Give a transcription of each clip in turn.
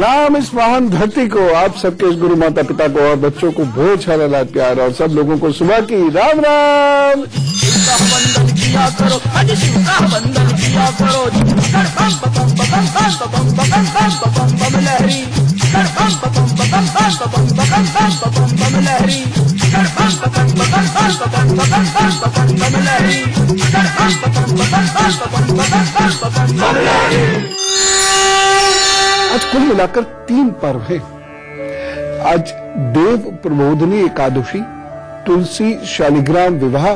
प्रणाम इस महान धरती को, आप सबके इस गुरु माता पिता को और बच्चों को बहुत सारा लाड प्यार और सब लोगों को सुबह की राम राम। वंदन किया करो, अज शिव का वंदन किया करो। बम लहरी, बम लहरी, आज कुल मिलाकर 3 पर्व है। आज देव प्रबोधिनी एकादशी, तुलसी शालिग्राम विवाह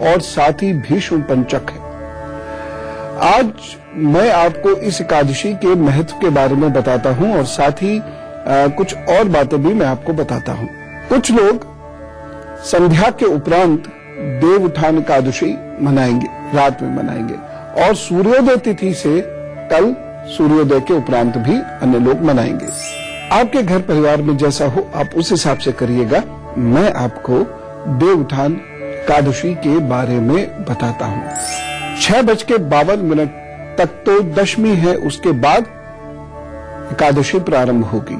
और साथ ही भीष्म पंचक है। आज मैं आपको इस एकादशी के महत्व के बारे में बताता हूं और साथ ही कुछ और बातें भी मैं आपको बताता हूं। कुछ लोग संध्या के उपरांत देव उत्थान एकादशी मनाएंगे, रात में मनाएंगे, और सूर्योदय तिथि से कल सूर्योदय के उपरांत भी अन्य लोग मनाएंगे। आपके घर परिवार में जैसा हो आप उस हिसाब से करिएगा। मैं आपको देव उत्थान एकादशी के बारे में बताता हूं। 6:52 तक तो दशमी है, उसके बाद एकादशी प्रारंभ होगी,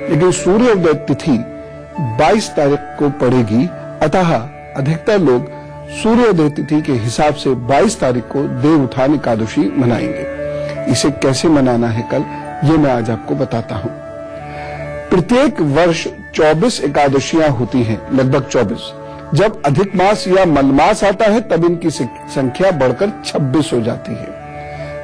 लेकिन सूर्योदय तिथि 22 तारीख को पड़ेगी। अतः अधिकतर लोग सूर्योदय तिथि के हिसाब से 22 तारीख को देव उत्थान एकादशी मनाएंगे। इसे कैसे मनाना है कल, ये मैं आज आपको बताता हूं। प्रत्येक वर्ष 24 एकादशियां होती हैं, लगभग 24। जब अधिक मास या मलमास आता है तब इनकी संख्या बढ़कर 26 हो जाती है।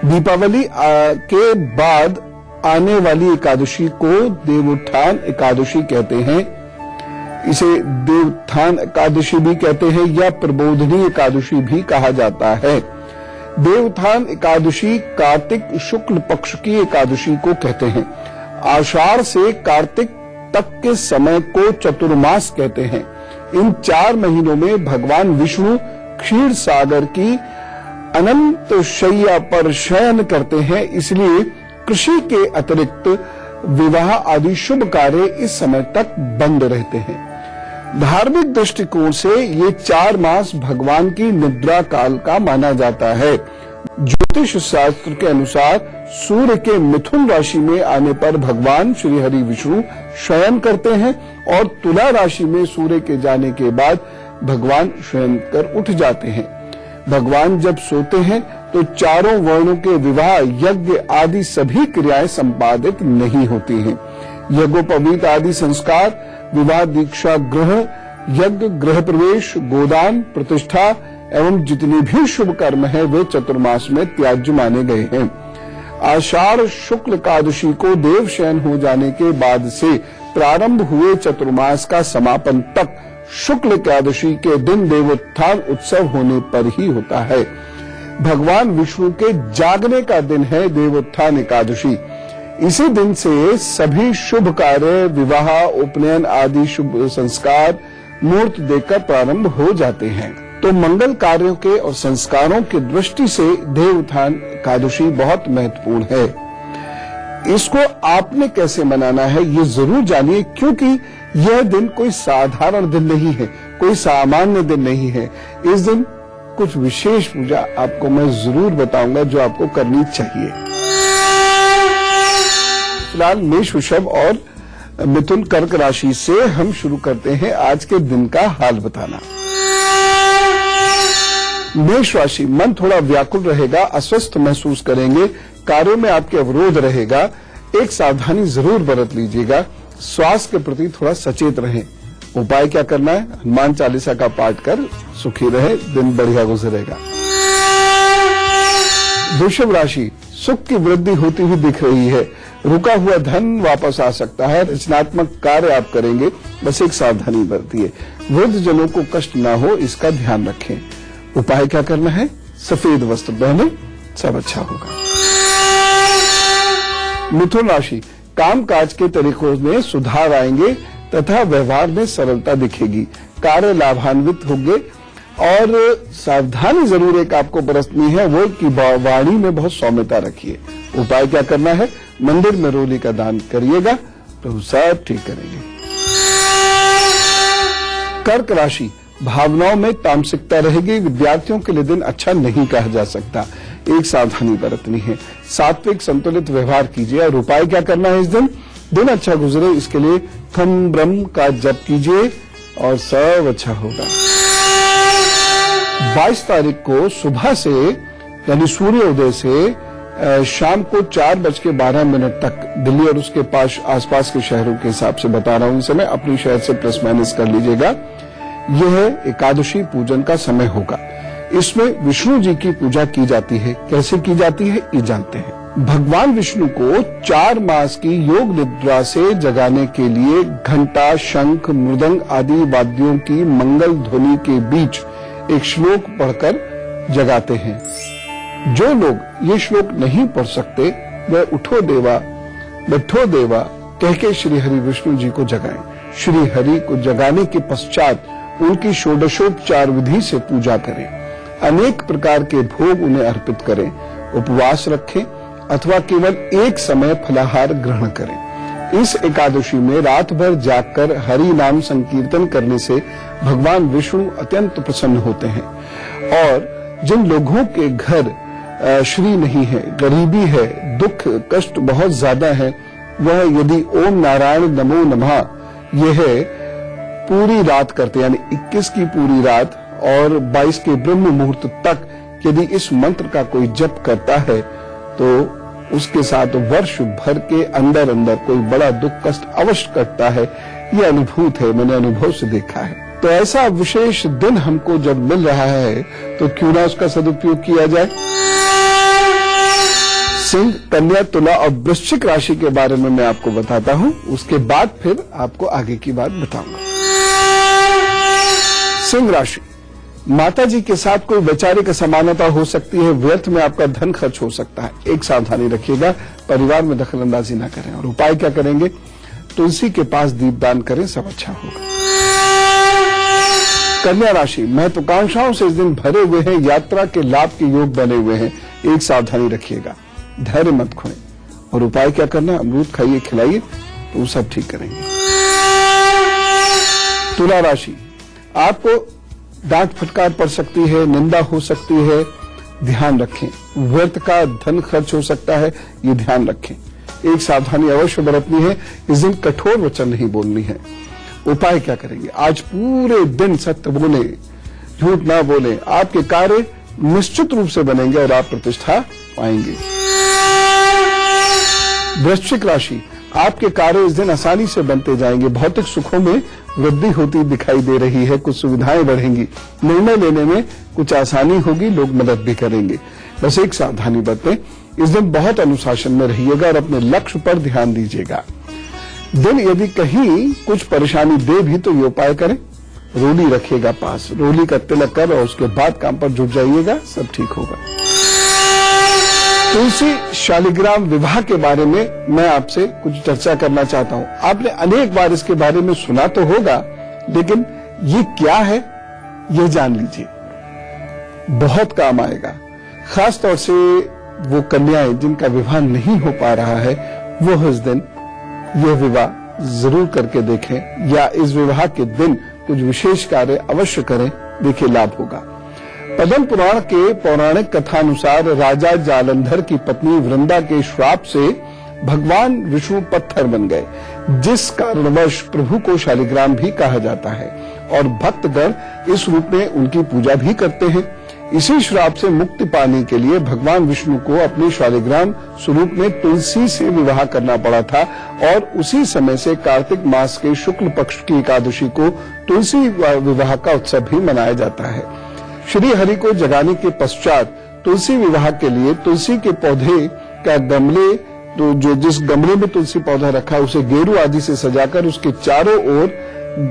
दीपावली के बाद आने वाली एकादशी को देवोत्थान एकादशी कहते हैं। इसे देवोत्थान एकादशी भी कहते हैं या प्रबोधिनी एकादशी भी कहा जाता है। देवोत्थान एकादशी कार्तिक शुक्ल पक्ष की एकादशी को कहते हैं। आषाढ़ से कार्तिक तक के समय को चतुर्मास कहते हैं। इन 4 महीनों में भगवान विष्णु क्षीर सागर की अनंत शैया पर शयन करते हैं, इसलिए कृषि के अतिरिक्त विवाह आदि शुभ कार्य इस समय तक बंद रहते हैं। धार्मिक दृष्टिकोण से ये 4 मास भगवान की निद्रा काल का माना जाता है। ज्योतिष शास्त्र के अनुसार सूर्य के मिथुन राशि में आने पर भगवान श्री हरि विष्णु शयन करते हैं और तुला राशि में सूर्य के जाने के बाद भगवान शयन कर उठ जाते हैं। भगवान जब सोते हैं तो चारों वर्णों के विवाह यज्ञ आदि सभी क्रियाएं संपादित नहीं होती हैं। यज्ञोपवीत आदि संस्कार, विवाह दीक्षा ग्रह, यज्ञ गृह प्रवेश, गोदान प्रतिष्ठा एवं जितने भी शुभ कर्म हैं वे चतुर्मास में त्याज्य माने गए हैं। आषाढ़ शुक्ल एकादशी को देव शयन हो जाने के बाद से प्रारंभ हुए चतुर्मास का समापन तक शुक्ल एकादशी के दिन देवोत्थान उत्सव होने पर ही होता है। भगवान विष्णु के जागने का दिन है देवोत्थान एकादशी। इसी दिन से सभी शुभ कार्य, विवाह, उपनयन आदि शुभ संस्कार मुहूर्त देकर प्रारंभ हो जाते हैं। तो मंगल कार्यों के और संस्कारों की दृष्टि से देव उत्थान एकादशी बहुत महत्वपूर्ण है। इसको आपने कैसे मनाना है ये जरूर जानिए, क्योंकि यह दिन कोई साधारण दिन नहीं है, कोई सामान्य दिन नहीं है। इस दिन कुछ विशेष पूजा आपको मैं जरूर बताऊंगा जो आपको करनी चाहिए। फिलहाल मेष, वृषभ और मिथुन कर्क राशि से हम शुरू करते हैं आज के दिन का हाल बताना। मेष राशि, मन थोड़ा व्याकुल रहेगा, अस्वस्थ महसूस करेंगे, कार्यों में आपके अवरोध रहेगा। एक सावधानी जरूर बरत लीजिएगा, स्वास्थ्य के प्रति थोड़ा सचेत रहें। उपाय क्या करना है, हनुमान चालीसा का पाठ कर सुखी रहे, दिन बढ़िया गुजरेगा। वृषभ राशि, सुख की वृद्धि होती हुई दिख रही है, रुका हुआ धन वापस आ सकता है, रचनात्मक कार्य आप करेंगे, बस एक सावधानी बरतिए। वृद्ध जनों को कष्ट ना हो इसका ध्यान रखें। उपाय क्या करना है, सफेद वस्त्र पहने, सब अच्छा होगा। मिथुन राशि, काम काज के तरीकों में सुधार आएंगे तथा व्यवहार में सरलता दिखेगी, कार्य लाभान्वित होंगे और सावधानी जरूर एक आपको बरतनी है, वो कि वाणी में बहुत सौम्यता रखिए। उपाय क्या करना है, मंदिर में रोली का दान करिएगा, प्रभु सब ठीक करेंगे। कर्क राशि, भावनाओं में तामसिकता रहेगी, विद्यार्थियों के लिए दिन अच्छा नहीं कहा जा सकता, एक सावधानी बरतनी है। सात्विक संतुलित व्यवहार कीजिए और उपाय क्या करना है इस दिन, दिन अच्छा गुजरे इसके लिए खम ब्रह्म का जप कीजिए और सब अच्छा होगा। 22 तारीख को सुबह से यानी सूर्योदय से शाम को 4:12 तक दिल्ली और उसके पास आसपास के शहरों के हिसाब से बता रहा हूं, इस समय अपनी शहर से प्लस माइनस कर लीजिएगा। यह एकादशी पूजन का समय होगा। इसमें विष्णु जी की पूजा की जाती है। कैसे की जाती है ये जानते हैं। भगवान विष्णु को 4 मास की योग निद्रा से जगाने के लिए घंटा, शंख, मृदंग आदि वाद्यों की मंगल ध्वनि के बीच एक श्लोक पढ़कर जगाते हैं। जो लोग ये श्लोक नहीं पढ़ सकते वह उठो देवा बैठो देवा कह के श्री हरि विष्णु जी को जगाएं। श्री हरि को जगाने के पश्चात उनकी षोडशोपचार विधि से पूजा करें। अनेक प्रकार के भोग उन्हें अर्पित करें। उपवास रखें अथवा केवल एक समय फलाहार ग्रहण करें। इस एकादशी में रात भर जागकर हरि नाम संकीर्तन करने से भगवान विष्णु अत्यंत प्रसन्न होते हैं। और जिन लोगों के घर श्री नहीं है, गरीबी है, दुख कष्ट बहुत ज्यादा है, वह यदि ओम नारायण नमो नमः यह पूरी रात करते यानी 21 की पूरी रात और 22 के ब्रह्म मुहूर्त तक यदि इस मंत्र का कोई जप करता है तो उसके साथ वर्ष भर के अंदर अंदर कोई बड़ा दुख कष्ट अवश्य कटता है। यह अनुभूत है, मैंने अनुभव से देखा है। तो ऐसा विशेष दिन हमको जब मिल रहा है तो क्यों ना उसका सदुपयोग किया जाए। सिंह, कन्या, तुला और वृश्चिक राशि के बारे में मैं आपको बताता हूं, उसके बाद फिर आपको आगे की बात बताऊंगा। सिंह राशि, माता जी के साथ कोई वैचारिक असमानता हो सकती है। व्यर्थ में आपका धन खर्च हो सकता है। एक सावधानी रखिएगा, परिवार में दखलंदाजी ना करें। और उपाय क्या करेंगे? तुलसी के पास दीपदान करें, सब अच्छा होगा। कन्या राशि, महत्वाकांक्षाओं से इस दिन भरे हुए हैं। यात्रा के लाभ के योग बने हुए हैं। एक सावधानी रखिएगा, धैर्य मत खोएं। और उपाय क्या करना? अमरूद खाइए, खिलाइए, तो सब ठीक करेंगे। तुला राशि, आपको डांट फटकार पड़ सकती है, निंदा हो सकती है, ध्यान रखें। व्यर्थ का धन खर्च हो सकता है, ये ध्यान रखें। एक सावधानी अवश्य बरतनी है, इस दिन कठोर वचन नहीं बोलनी है। उपाय क्या करेंगे? आज पूरे दिन सत्य बोले, झूठ ना बोले, आपके कार्य निश्चित रूप से बनेंगे और आप प्रतिष्ठा पाएंगे। वृश्चिक राशि, आपके कार्य इस दिन आसानी से बनते जाएंगे। भौतिक सुखों में वृद्धि होती दिखाई दे रही है। कुछ सुविधाएं बढ़ेंगी। निर्णय लेने में कुछ आसानी होगी, लोग मदद भी करेंगे। बस एक सावधानी बरतें, इस दिन बहुत अनुशासन में रहिएगा और अपने लक्ष्य पर ध्यान दीजिएगा। दिन यदि कहीं कुछ परेशानी दे भी तो ये उपाय करें, रोली रखिएगा पास, रोली का तिलक कर और उसके बाद काम पर जुट जाइएगा, सब ठीक होगा। तुलसी शालिग्राम विवाह के बारे में मैं आपसे कुछ चर्चा करना चाहता हूं। आपने अनेक बार इसके बारे में सुना तो होगा, लेकिन ये क्या है ये जान लीजिए, बहुत काम आएगा। खास तौर से वो कन्याएं जिनका विवाह नहीं हो पा रहा है, वो इस दिन यह विवाह जरूर करके देखें या इस विवाह के दिन कुछ विशेष कार्य अवश्य करें, देखिए लाभ होगा। पद्म पुराण के पौराणिक कथानुसार राजा जालंधर की पत्नी वृंदा के श्राप से भगवान विष्णु पत्थर बन गए, जिस कारणवश प्रभु को शालिग्राम भी कहा जाता है और भक्तगण इस रूप में उनकी पूजा भी करते हैं। इसी श्राप से मुक्ति पाने के लिए भगवान विष्णु को अपने शालिग्राम स्वरूप में तुलसी से विवाह करना पड़ा था और उसी समय से कार्तिक मास के शुक्ल पक्ष की एकादशी को तुलसी विवाह का उत्सव भी मनाया जाता है। श्री हरि को जगाने के पश्चात तुलसी विवाह के लिए तुलसी के पौधे का गमले, तो जो जिस गमले में तुलसी पौधा रखा उसे गेरू आदि से सजाकर उसके चारों ओर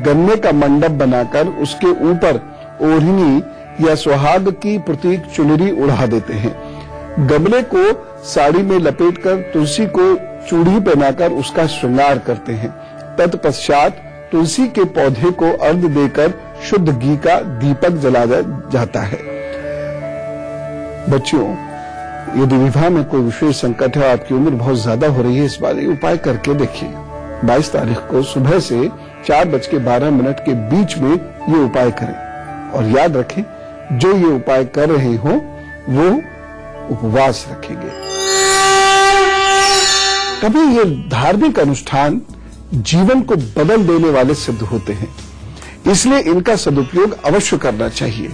गन्ने का मंडप बनाकर उसके ऊपर ओढ़नी या सुहाग की प्रतीक चुनरी उड़ा देते हैं। गमले को साड़ी में लपेटकर तुलसी को चूड़ी पहनाकर उसका श्रृंगार करते हैं। तत्पश्चात तुलसी के पौधे को अर्घ्य देकर शुद्ध घी का दीपक जलाया जाता है। बच्चियों, यदि विवाह में कोई विशेष संकट है, आपकी उम्र बहुत ज्यादा हो रही है, इस बार ये उपाय करके देखिए। 22 तारीख को सुबह से 4:12 के बीच में ये उपाय करें और याद रखें, जो ये उपाय कर रहे हो वो उपवास रखेंगे। कभी ये धार्मिक अनुष्ठान जीवन को बदल देने वाले सिद्ध होते हैं, इसलिए इनका सदुपयोग अवश्य करना चाहिए।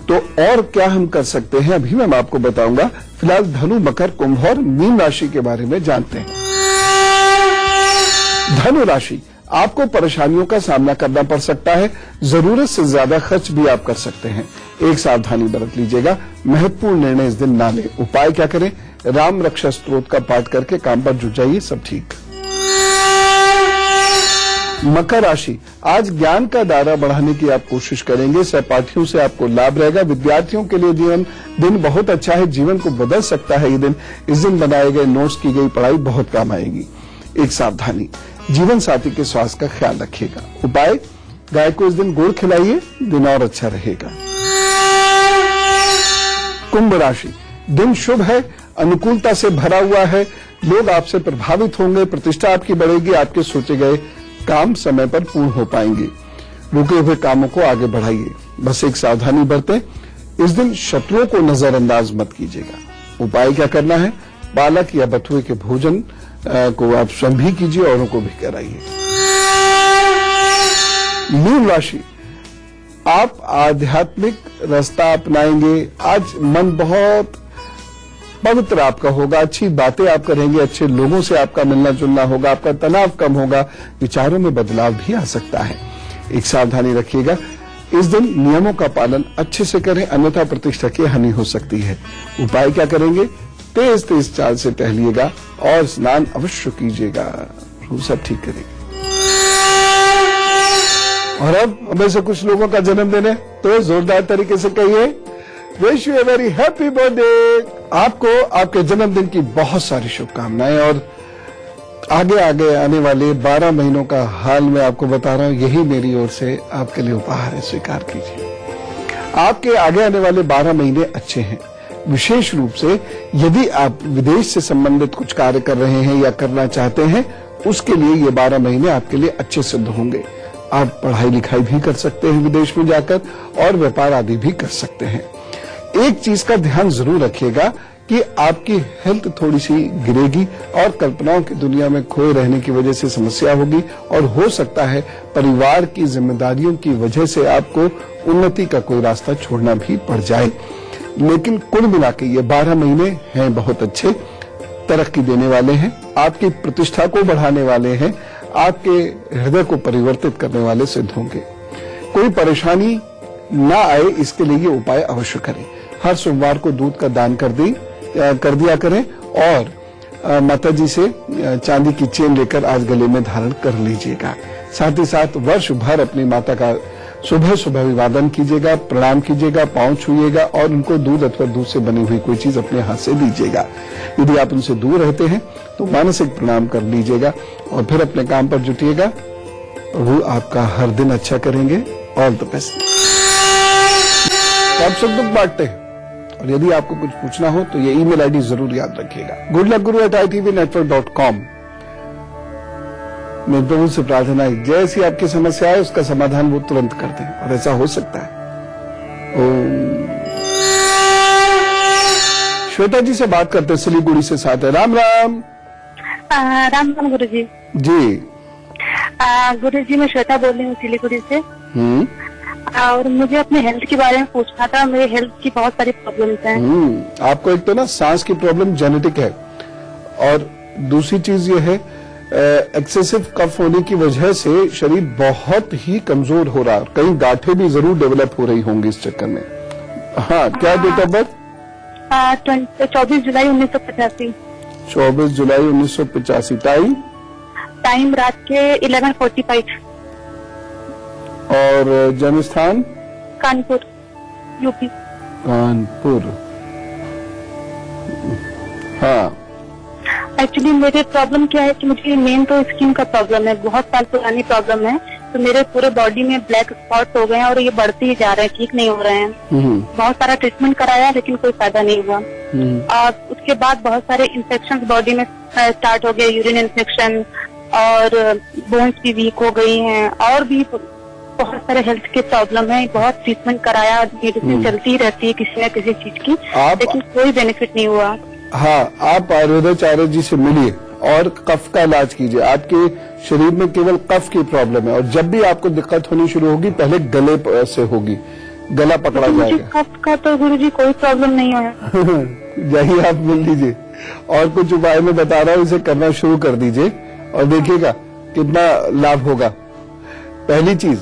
तो और क्या हम कर सकते हैं अभी मैं आपको बताऊंगा। फिलहाल धनु, मकर, कुंभ और मीन राशि के बारे में जानते हैं। धनु राशि, आपको परेशानियों का सामना करना पड़ सकता है, जरूरत से ज्यादा खर्च भी आप कर सकते हैं। एक सावधानी बरत लीजिएगा, महत्वपूर्ण निर्णय इस दिन ना लें। उपाय क्या करें? राम रक्षा स्तोत्र का पाठ करके काम पर जुट जाइए, सब ठीक। मकर राशि, आज ज्ञान का दायरा बढ़ाने की आप कोशिश करेंगे, सहपाठियों से आपको लाभ रहेगा। विद्यार्थियों के लिए दिन बहुत अच्छा है, जीवन को बदल सकता है ये दिन। इस दिन बनाए गए नोट्स, की गई पढ़ाई बहुत काम आएगी। एक सावधानी, जीवन साथी के स्वास्थ्य का ख्याल रखिएगा। उपाय, गाय को इस दिन गुड़ खिलाइए, दिन और अच्छा रहेगा। कुंभ राशि, दिन शुभ है, अनुकूलता से भरा हुआ है, लोग आपसे प्रभावित होंगे, प्रतिष्ठा आपकी बढ़ेगी, आपके सोचे गए काम समय पर पूर्ण हो पाएंगे। रुके हुए कामों को आगे बढ़ाइए, बस एक सावधानी बरतें, इस दिन शत्रुओं को नजरअंदाज मत कीजिएगा। उपाय क्या करना है? पालक या बथुए के भोजन को आप स्वयं भी कीजिए, औरों को भी कराइए। मीन राशि, आप आध्यात्मिक रास्ता अपनाएंगे, आज मन बहुत पवित्र आपका होगा, अच्छी बातें आप करेंगे, अच्छे लोगों से आपका मिलना जुलना होगा, आपका तनाव कम होगा, विचारों में बदलाव भी आ सकता है। एक सावधानी रखिएगा, इस दिन नियमों का पालन अच्छे से करें, अन्यथा प्रतिष्ठा की हानि हो सकती है। उपाय क्या करेंगे? तेज तेज चाल से टहलिएगा और स्नान अवश्य कीजिएगा, वो सब ठीक करेंगे। और अब हमें से कुछ लोगों का जन्मदिन है, तो जोरदार तरीके से कहिए, wish U a very happy birthday. आपको आपके जन्मदिन की बहुत सारी शुभकामनाएं। और आगे आगे आने वाले 12 महीनों का हाल मैं आपको बता रहा हूं, यही मेरी ओर से आपके लिए उपहार है, स्वीकार कीजिए। आपके आगे आने वाले 12 महीने अच्छे हैं। विशेष रूप से यदि आप विदेश से संबंधित कुछ कार्य कर रहे हैं या करना चाहते हैं, उसके लिए ये 12 महीने आपके लिए अच्छे सिद्ध होंगे। आप पढ़ाई लिखाई भी कर सकते हैं विदेश में जाकर, और व्यापार आदि भी कर सकते हैं। एक चीज का ध्यान जरूर रखिएगा कि आपकी हेल्थ थोड़ी सी गिरेगी और कल्पनाओं की दुनिया में खोए रहने की वजह से समस्या होगी, और हो सकता है परिवार की जिम्मेदारियों की वजह से आपको उन्नति का कोई रास्ता छोड़ना भी पड़ जाए। लेकिन कुल मिला के ये 12 महीने हैं बहुत अच्छे, तरक्की देने वाले हैं, आपकी प्रतिष्ठा को बढ़ाने वाले हैं, आपके हृदय को परिवर्तित करने वाले सिद्ध होंगे। कोई परेशानी ना आए, इसके लिए ये उपाय अवश्य करें। हर सोमवार को दूध का दान कर दिया करें, और माता जी से चांदी की चेन लेकर आज गले में धारण कर लीजिएगा। साथ ही साथ वर्ष भर अपनी माता का सुबह सुबह अभिवादन कीजिएगा, प्रणाम कीजिएगा, पांव छूइएगा, और उनको दूध अथवा दूध से बनी हुई कोई चीज अपने हाथ से दीजिएगा। यदि आप उनसे दूर रहते हैं तो मानसिक प्रणाम कर लीजिएगा, और फिर अपने काम पर जुटिएगा। प्रभु आपका हर दिन अच्छा करेंगे। All the best. आप सुख दुख बांटते हैं, और यदि आपको कुछ पूछना हो तो ये ईमेल आईडी जरूर याद रखिएगा, goodluckguru@itvnetwork.com। मेरे प्रभु से प्रार्थना है, जैसी आपकी समस्या है उसका समाधान वो तुरंत कर दें, और ऐसा हो सकता है। ओम। श्वेता जी से बात करते हैं, सिलीगुड़ी से साथ है। राम राम। राम राम गुरु जी। गुरु जी, मैं श्वेता बोल रही हूँ सिलीगुड़ी से। और मुझे अपने हेल्थ के बारे में पूछना था। मेरे हेल्थ की बहुत सारी प्रॉब्लम्स हैं। आपको एक तो ना सांस की प्रॉब्लम जेनेटिक है, और दूसरी चीज ये है एक्सेसिव कफ होने की वजह से शरीर बहुत ही कमजोर हो रहा है, कई गांठें भी जरूर डेवलप हो रही होंगी इस चक्कर में। हाँ, क्या डेट ऑफ बर्थ? 24 जुलाई 1985। 24 जुलाई 1985। टाइम रात के 11:45। और जन्म स्थान? कानपुर, यूपी। कानपुर। हाँ, एक्चुअली मेरे प्रॉब्लम क्या है कि मुझे मेन तो स्किन का प्रॉब्लम है, बहुत साल पुरानी प्रॉब्लम है। तो मेरे पूरे बॉडी में ब्लैक स्पॉट्स हो गए हैं, और ये बढ़ते ही जा रहे हैं, ठीक नहीं हो रहे हैं। बहुत सारा ट्रीटमेंट कराया, लेकिन कोई फायदा नहीं हुआ। और उसके बाद बहुत सारे इन्फेक्शन बॉडी में स्टार्ट हो गए, यूरिन इन्फेक्शन, और बोन्स भी वीक हो गई हैं, और भी बहुत सारे हेल्थ के प्रॉब्लम है। बहुत ट्रीटमेंट कराया, मेडिसिन चलती रहती है किसी न किसी चीज की, लेकिन कोई बेनिफिट नहीं हुआ। हाँ, आप आयुर्वेदाचार्य जी से मिलिए, और कफ का इलाज कीजिए। आपके शरीर में केवल कफ की प्रॉब्लम है और जब भी आपको दिक्कत होनी शुरू होगी पहले गले से होगी, गला पकड़ा मुझे जाएगा। कफ का तो गुरुजी कोई प्रॉब्लम नहीं है। यही आप मिल लीजिए और कुछ उपाय मैं बता रहा हूँ, इसे करना शुरू कर दीजिए और देखिएगा कितना लाभ होगा। पहली चीज,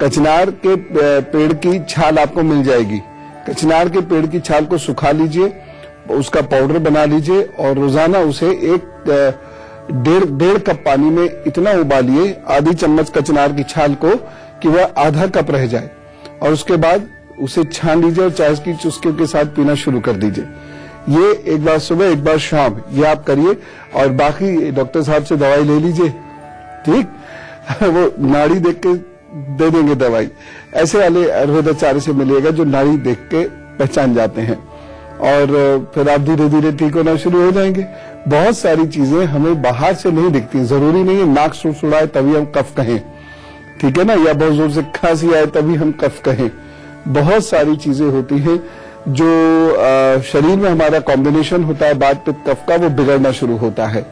कचनार के पेड़ की छाल आपको मिल जाएगी। कचनार के पेड़ की छाल को सुखा लीजिए, उसका पाउडर बना लीजिए और रोजाना उसे डेढ़ कप पानी में इतना उबालिए, आधी चम्मच कचनार की छाल को, कि वह आधा कप रह जाए और उसके बाद उसे छान लीजिए और चाय की चुस्कियों के साथ पीना शुरू कर दीजिए। ये एक बार सुबह एक बार शाम ये आप करिए और बाकी डॉक्टर साहब से दवाई ले लीजिए, ठीक। वो नाड़ी देख के दे देंगे दवाई, ऐसे वाले आयुर्वेदाचार्य से मिलेगा जो नाड़ी देख के पहचान जाते हैं और फिर आप धीरे धीरे ठीक होना शुरू हो जाएंगे। बहुत सारी चीजें हमें बाहर से नहीं दिखती, जरूरी नहीं है नाक सुड़सुड़ाए तभी हम कफ कहें, ठीक है ना, या बहुत जोर से खांसी आए तभी हम कफ कहें। बहुत सारी चीजें होती हैं जो शरीर में हमारा कॉम्बिनेशन होता है वात पित्त कफ का, वो बिगड़ना शुरू होता है,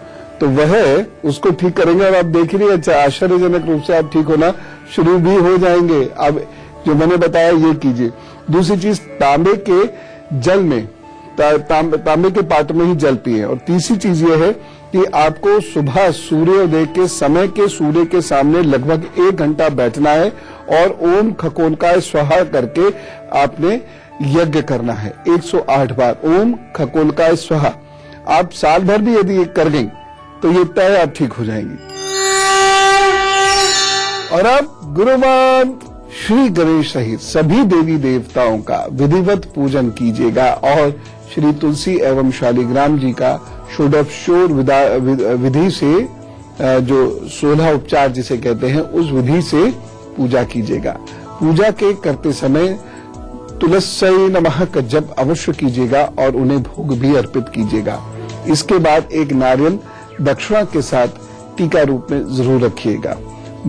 तो वह उसको ठीक करेंगे और आप देख ही रही, अच्छा आश्चर्यजनक रूप से आप ठीक होना शुरू भी हो जाएंगे। अब जो मैंने बताया ये कीजिए। दूसरी चीज, तांबे के जल में तांबे के पात्र में ही जल पिए। और तीसरी चीज ये है कि आपको सुबह सूर्योदय के समय के सूर्य के सामने लगभग 1 घंटा बैठना है और ओम खकोनकाय स्वाहा करके आपने यज्ञ करना है 108 बार। ओम खकोनकाय स्वाहा आप साल भर भी यदि ये कर गई तो ये तय आप ठीक हो जाएंगी। और अब गुरु मंत्र श्री गणेश सहित सभी देवी देवताओं का विधिवत पूजन कीजिएगा और श्री तुलसी एवं शालिग्राम जी का षोडशोर विधि से जो 16 उपचार जिसे कहते हैं उस विधि से पूजा कीजिएगा। पूजा के करते समय तुलसी नमः का जप अवश्य कीजिएगा और उन्हें भोग भी अर्पित कीजिएगा। इसके बाद एक नारियल दक्षिणा के साथ टीका रूप में जरूर रखिएगा।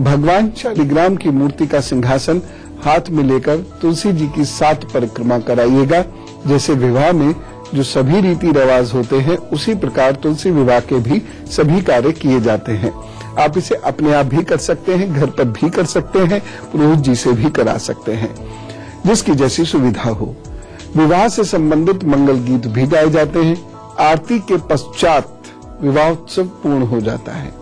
भगवान शालिग्राम की मूर्ति का सिंहासन हाथ में लेकर तुलसी जी की 7 परिक्रमा कराइएगा। जैसे विवाह में जो सभी रीति रिवाज होते हैं उसी प्रकार तुलसी विवाह के भी सभी कार्य किए जाते हैं। आप इसे अपने आप भी कर सकते हैं, घर पर भी कर सकते हैं, पुरोहित जी से भी करा सकते हैं, जिसकी जैसी सुविधा हो। विवाह से संबंधित मंगल गीत भी गाए जाते हैं। आरती के पश्चात विवाह उत्सव पूर्ण हो जाता है।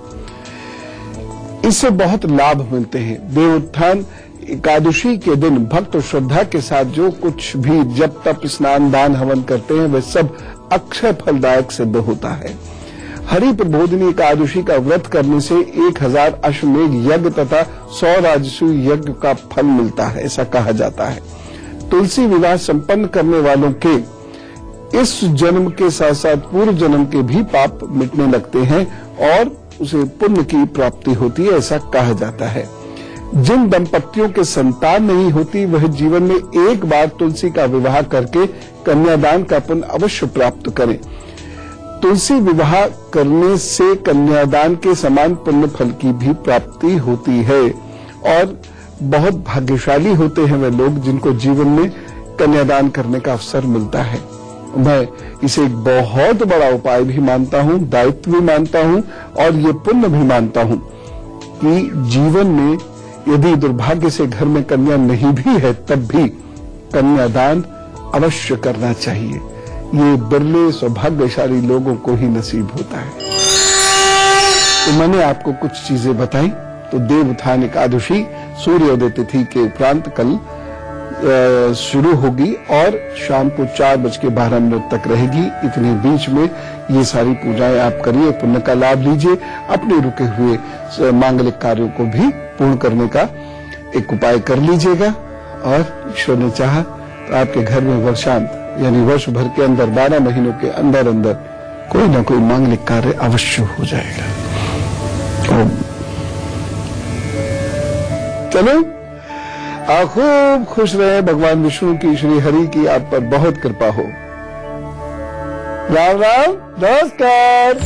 इससे बहुत लाभ मिलते हैं। देवोत्थान एकादशी के दिन भक्त श्रद्धा के साथ जो कुछ भी जप तप स्नान दान हवन करते हैं वह सब अक्षय फलदायक सिद्ध होता है। हरि प्रबोधिनी एकादशी का व्रत करने से 1000 अश्वमेध यज्ञ तथा 100 राजसूय यज्ञ का फल मिलता है, ऐसा कहा जाता है। तुलसी विवाह संपन्न करने वालों के इस जन्म के साथ साथ पूर्व जन्म के भी पाप मिटने लगते हैं और उसे पुण्य की प्राप्ति होती है, ऐसा कहा जाता है। जिन दंपतियों के संतान नहीं होती वह जीवन में एक बार तुलसी का विवाह करके कन्यादान का पुण्य अवश्य प्राप्त करें। तुलसी विवाह करने से कन्यादान के समान पुण्य फल की भी प्राप्ति होती है और बहुत भाग्यशाली होते हैं वे लोग जिनको जीवन में कन्यादान करने का अवसर मिलता है। मैं इसे एक बहुत बड़ा उपाय भी मानता हूं, दायित्व भी मानता हूं और ये पुण्य भी मानता हूं कि जीवन में यदि दुर्भाग्य से घर में कन्या नहीं भी है तब भी कन्यादान अवश्य करना चाहिए। ये बिरले सौभाग्यशाली लोगों को ही नसीब होता है। तो मैंने आपको कुछ चीजें बताई। तो देवोत्थान एकादशी सूर्योदय तिथि के उपरांत कल शुरू होगी और शाम को 4:12 तक रहेगी। इतने बीच में ये सारी पूजाएं आप करिए, पुण्य का लाभ लीजिए, अपने रुके हुए मांगलिक कार्यों को भी पूर्ण करने का एक उपाय कर लीजिएगा और ईश्वर ने चाहा तो आपके घर में वर्षांत यानी वर्ष भर के अंदर 12 महीनों के अंदर अंदर कोई ना कोई मांगलिक कार्य अवश्य हो जाएगा। चलो आप खूब खुश रहे, भगवान विष्णु की श्री हरि की आप पर बहुत कृपा हो। राम राम, नमस्कार।